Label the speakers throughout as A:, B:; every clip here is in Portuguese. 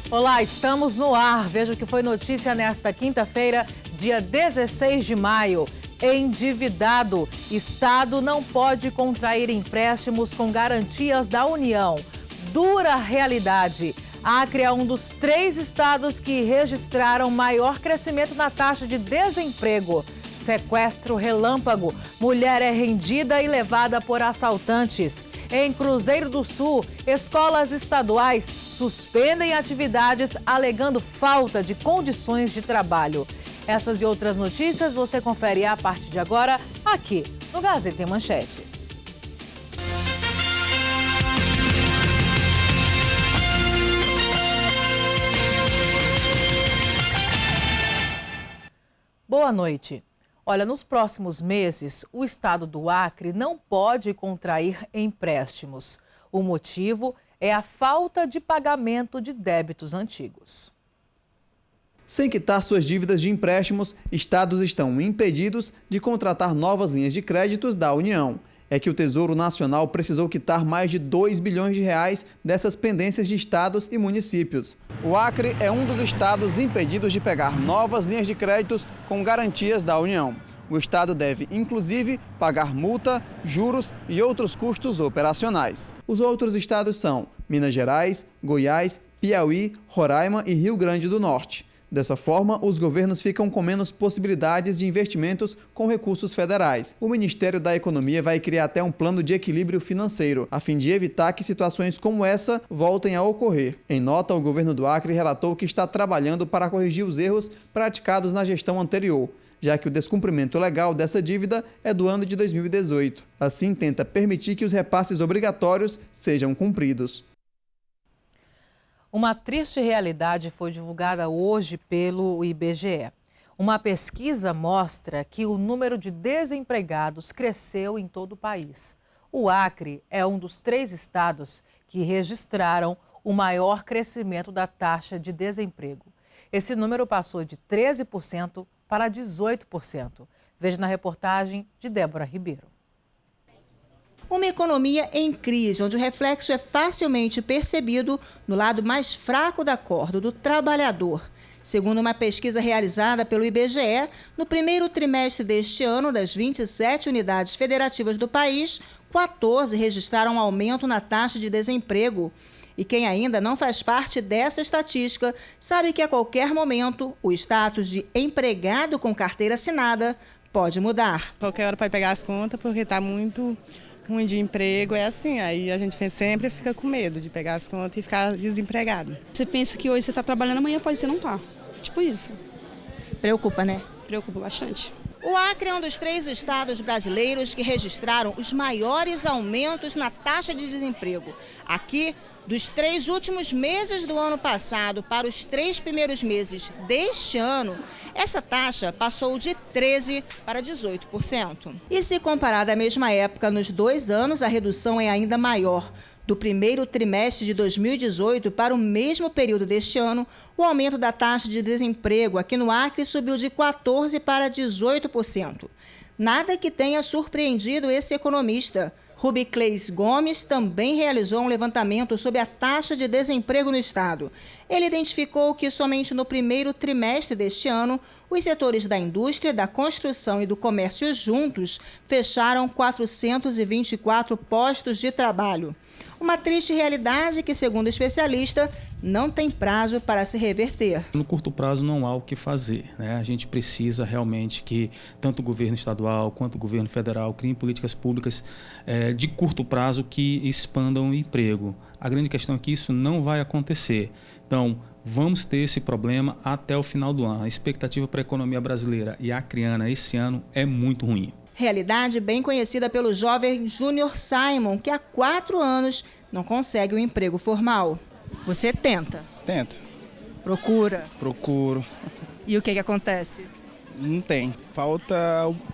A: Olá, estamos no ar. Veja o que foi notícia nesta quinta-feira, dia 16 de maio. Endividado. Estado não pode contrair empréstimos com garantias da União. Dura realidade. Acre é um dos 3 estados que registraram maior crescimento na taxa de desemprego. Sequestro relâmpago. Mulher é rendida e levada por assaltantes. Em Cruzeiro do Sul, escolas estaduais suspendem atividades alegando falta de condições de trabalho. Essas e outras notícias você confere a partir de agora aqui no Gazeta em Manchete. Boa noite. Olha, nos próximos meses, o estado do Acre não pode contrair empréstimos. O motivo é a falta de pagamento de débitos antigos.
B: Sem quitar suas dívidas de empréstimos, estados estão impedidos de contratar novas linhas de créditos da União. É que o Tesouro Nacional precisou quitar mais de 2 bilhões de reais dessas pendências de estados e municípios. O Acre é um dos estados impedidos de pegar novas linhas de créditos com garantias da União. O estado deve, inclusive, pagar multa, juros e outros custos operacionais. Os outros estados são Minas Gerais, Goiás, Piauí, Roraima e Rio Grande do Norte. Dessa forma, os governos ficam com menos possibilidades de investimentos com recursos federais. O Ministério da Economia vai criar até um plano de equilíbrio financeiro, a fim de evitar que situações como essa voltem a ocorrer. Em nota, o governo do Acre relatou que está trabalhando para corrigir os erros praticados na gestão anterior, já que o descumprimento legal dessa dívida é do ano de 2018. Assim, tenta permitir que os repasses obrigatórios sejam cumpridos.
A: Uma triste realidade foi divulgada hoje pelo IBGE. Uma pesquisa mostra que o número de desempregados cresceu em todo o país. O Acre é um dos 3 estados que registraram o maior crescimento da taxa de desemprego. Esse número passou de 13% para 18%. Veja na reportagem de Débora Ribeiro.
C: Uma economia em crise, onde o reflexo é facilmente percebido no lado mais fraco da corda, do trabalhador. Segundo uma pesquisa realizada pelo IBGE, no primeiro trimestre deste ano, das 27 unidades federativas do país, 14 registraram um aumento na taxa de desemprego. E quem ainda não faz parte dessa estatística sabe que a qualquer momento o status de empregado com carteira assinada pode mudar.
D: Qualquer hora pode pegar as contas porque está muito ruim de emprego, é assim, aí a gente sempre fica com medo de pegar as contas e ficar desempregado.
E: Você pensa que hoje você está trabalhando, amanhã pode ser não tá. Tipo isso.
C: Preocupa, né?
E: Preocupa bastante.
C: O Acre é um dos 3 estados brasileiros que registraram os maiores aumentos na taxa de desemprego. Aqui, dos 3 últimos meses do ano passado para os 3 primeiros meses deste ano, essa taxa passou de 13% para 18%. E se comparada à mesma época, nos 2 anos, a redução é ainda maior. Do primeiro trimestre de 2018 para o mesmo período deste ano, o aumento da taxa de desemprego aqui no Acre subiu de 14% para 18%. Nada que tenha surpreendido esse economista. Rubicleis Gomes também realizou um levantamento sobre a taxa de desemprego no estado. Ele identificou que somente no primeiro trimestre deste ano, os setores da indústria, da construção e do comércio juntos fecharam 424 postos de trabalho. Uma triste realidade que, segundo o especialista, não tem prazo para se reverter.
F: No curto prazo não há o que fazer, né? A gente precisa realmente que tanto o governo estadual quanto o governo federal criem políticas públicas de curto prazo que expandam o emprego. A grande questão é que isso não vai acontecer. Então, vamos ter esse problema até o final do ano. A expectativa para a economia brasileira e acreana esse ano é muito ruim.
C: Realidade bem conhecida pelo jovem Júnior Simon, que há 4 anos não consegue um emprego formal. Você tenta?
G: Tento.
C: Procura?
G: Procuro.
C: E o que acontece?
G: Não tem. Falta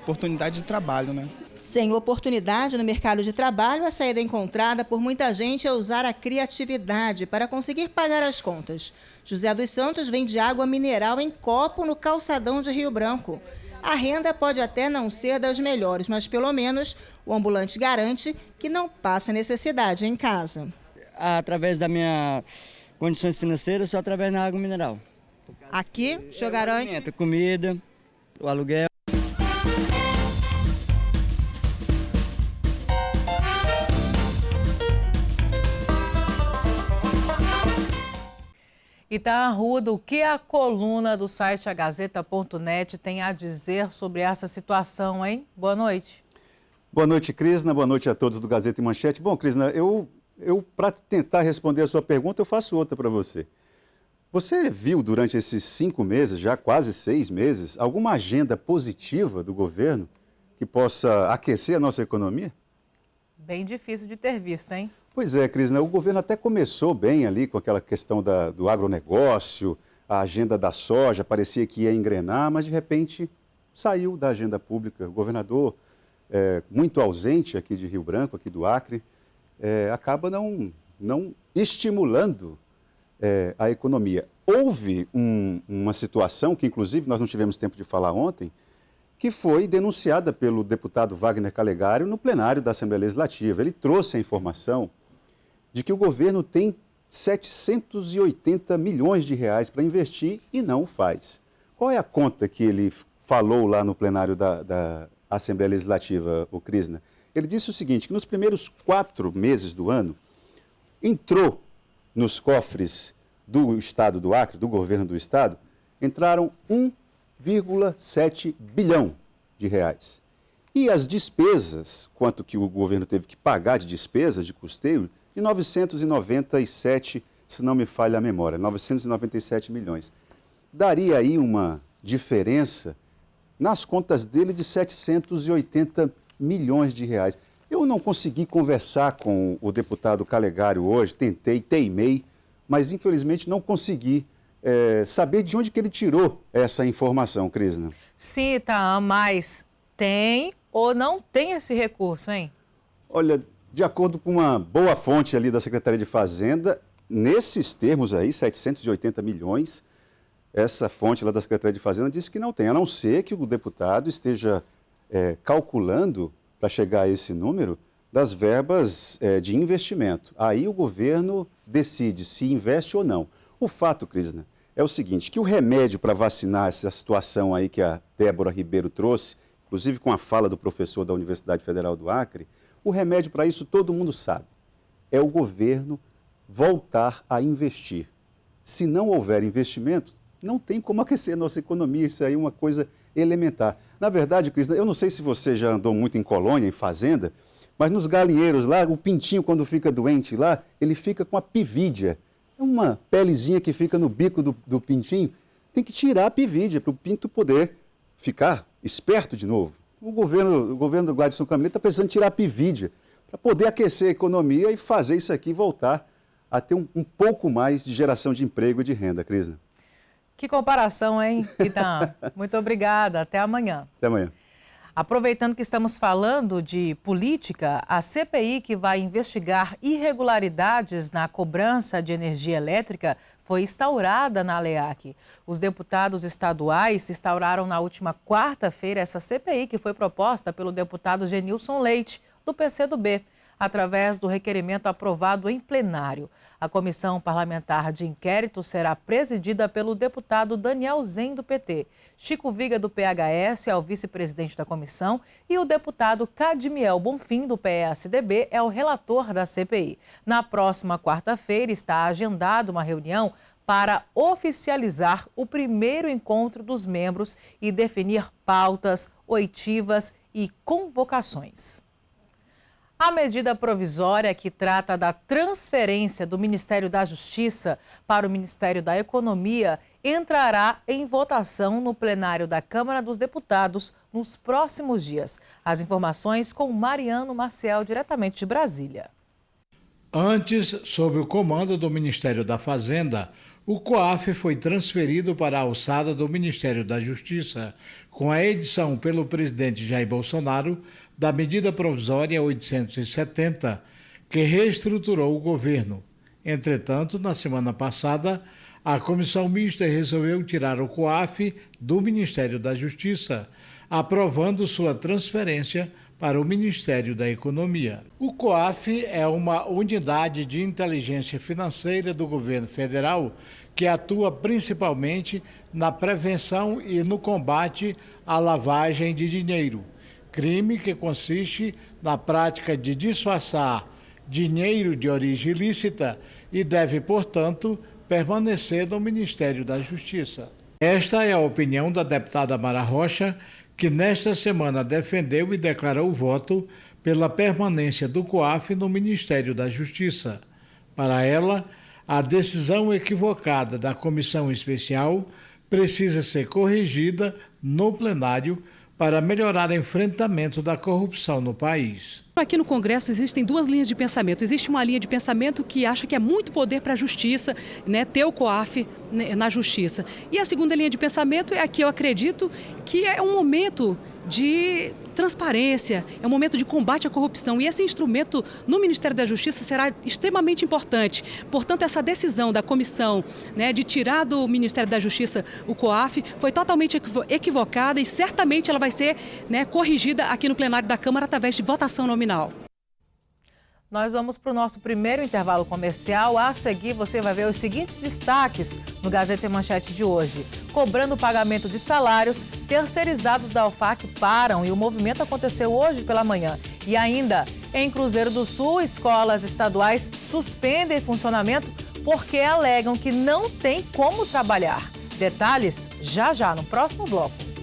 G: oportunidade de trabalho, né?
C: Sem oportunidade no mercado de trabalho, a saída encontrada por muita gente é usar a criatividade para conseguir pagar as contas. José dos Santos vende água mineral em copo no calçadão de Rio Branco. A renda pode até não ser das melhores, mas pelo menos o ambulante garante que não passa necessidade em casa.
H: Através da minha condições financeiras só através da água mineral.
C: Aqui, o senhor garante?
H: A comida, o aluguel.
A: E tá arrudo, o que a coluna do site agazeta.net tem a dizer sobre essa situação, hein? Boa noite.
I: Boa noite, Crisna. Boa noite a todos do Gazeta e Manchete. Bom, Crisna, eu para tentar responder a sua pergunta, eu faço outra para você. Você viu durante esses 5 meses, já quase 6 meses, alguma agenda positiva do governo que possa aquecer a nossa economia?
A: Bem difícil de ter visto, hein?
I: Pois é, Crisna, o governo até começou bem ali com aquela questão do agronegócio, a agenda da soja, parecia que ia engrenar, mas de repente saiu da agenda pública. O governador, muito ausente aqui de Rio Branco, aqui do Acre, acaba não estimulando a economia. Houve uma situação que, inclusive, nós não tivemos tempo de falar ontem, que foi denunciada pelo deputado Wagner Calegari no plenário da Assembleia Legislativa. Ele trouxe a informação de que o governo tem 780 milhões de reais para investir e não o faz. Qual é a conta que ele falou lá no plenário da Assembleia Legislativa, o Crisna? Ele disse o seguinte, que nos primeiros 4 meses do ano, entrou nos cofres do Estado do Acre, do governo do Estado, entraram 1,7 bilhão de reais. E as despesas, quanto que o governo teve que pagar de despesas, de custeio, de 997, se não me falha a memória, 997 milhões. Daria aí uma diferença nas contas dele de 780 milhões de reais. Eu não consegui conversar com o deputado Calegari hoje, teimei, mas infelizmente não consegui saber de onde que ele tirou essa informação, Crisna.
A: Sim, Itaam, mas tem ou não tem esse recurso, hein?
I: Olha, de acordo com uma boa fonte ali da Secretaria de Fazenda, nesses termos aí, 780 milhões, essa fonte lá da Secretaria de Fazenda disse que não tem, a não ser que o deputado esteja calculando para chegar a esse número das verbas de investimento. Aí o governo decide se investe ou não. O fato, Crisna, é o seguinte, que o remédio para vacinar essa situação aí que a Débora Ribeiro trouxe, inclusive com a fala do professor da Universidade Federal do Acre, o remédio para isso todo mundo sabe, é o governo voltar a investir. Se não houver investimento, não tem como aquecer a nossa economia, isso aí é uma coisa elementar. Na verdade, Crisna, eu não sei se você já andou muito em colônia, em fazenda, mas nos galinheiros lá, o pintinho quando fica doente lá, ele fica com a pivídia. É uma pelezinha que fica no bico do pintinho, tem que tirar a pivídia para o pinto poder ficar esperto de novo. O governo do Gladson Camilo está precisando tirar a pivídia para poder aquecer a economia e fazer isso aqui voltar a ter um pouco mais de geração de emprego e de renda, Crisna.
A: Que comparação, hein, Itaam? Muito obrigada. Até amanhã.
I: Até amanhã.
A: Aproveitando que estamos falando de política, a CPI que vai investigar irregularidades na cobrança de energia elétrica foi instaurada na ALEAC. Os deputados estaduais instauraram na última quarta-feira essa CPI que foi proposta pelo deputado Genilson Leite, do PCdoB, através do requerimento aprovado em plenário. A comissão parlamentar de inquérito será presidida pelo deputado Daniel Zen, do PT. Chico Viga, do PHS, é o vice-presidente da comissão e o deputado Cadmiel Bonfim, do PSDB, é o relator da CPI. Na próxima quarta-feira está agendada uma reunião para oficializar o primeiro encontro dos membros e definir pautas, oitivas e convocações. A medida provisória que trata da transferência do Ministério da Justiça para o Ministério da Economia entrará em votação no plenário da Câmara dos Deputados nos próximos dias. As informações com Mariano Maciel, diretamente de Brasília.
J: Antes, sob o comando do Ministério da Fazenda, o COAF foi transferido para a alçada do Ministério da Justiça, com a edição pelo presidente Jair Bolsonaro da medida provisória 870, que reestruturou o governo. Entretanto, na semana passada, a comissão mista resolveu tirar o COAF do Ministério da Justiça, aprovando sua transferência para o Ministério da Economia. O COAF é uma unidade de inteligência financeira do governo federal que atua principalmente na prevenção e no combate à lavagem de dinheiro, crime que consiste na prática de disfarçar dinheiro de origem ilícita e deve, portanto, permanecer no Ministério da Justiça. Esta é a opinião da deputada Mara Rocha, que nesta semana defendeu e declarou voto pela permanência do COAF no Ministério da Justiça. Para ela, a decisão equivocada da comissão especial precisa ser corrigida no plenário para melhorar o enfrentamento da corrupção no país.
E: Aqui no Congresso existem duas linhas de pensamento. Existe uma linha de pensamento que acha que é muito poder para a Justiça, né, ter o COAF na Justiça. E a segunda linha de pensamento é a que eu acredito que é um momento de transparência, é um momento de combate à corrupção. E esse instrumento no Ministério da Justiça será extremamente importante. Portanto, essa decisão da comissão, né, de tirar do Ministério da Justiça o COAF foi totalmente equivocada e certamente ela vai ser, né, corrigida aqui no plenário da Câmara através de votação nominal.
A: Nós vamos para o nosso primeiro intervalo comercial. A seguir, você vai ver os seguintes destaques no Gazeta e Manchete de hoje. Cobrando o pagamento de salários, terceirizados da UFAC param e o movimento aconteceu hoje pela manhã. E ainda, em Cruzeiro do Sul, escolas estaduais suspendem funcionamento porque alegam que não tem como trabalhar. Detalhes já no próximo bloco.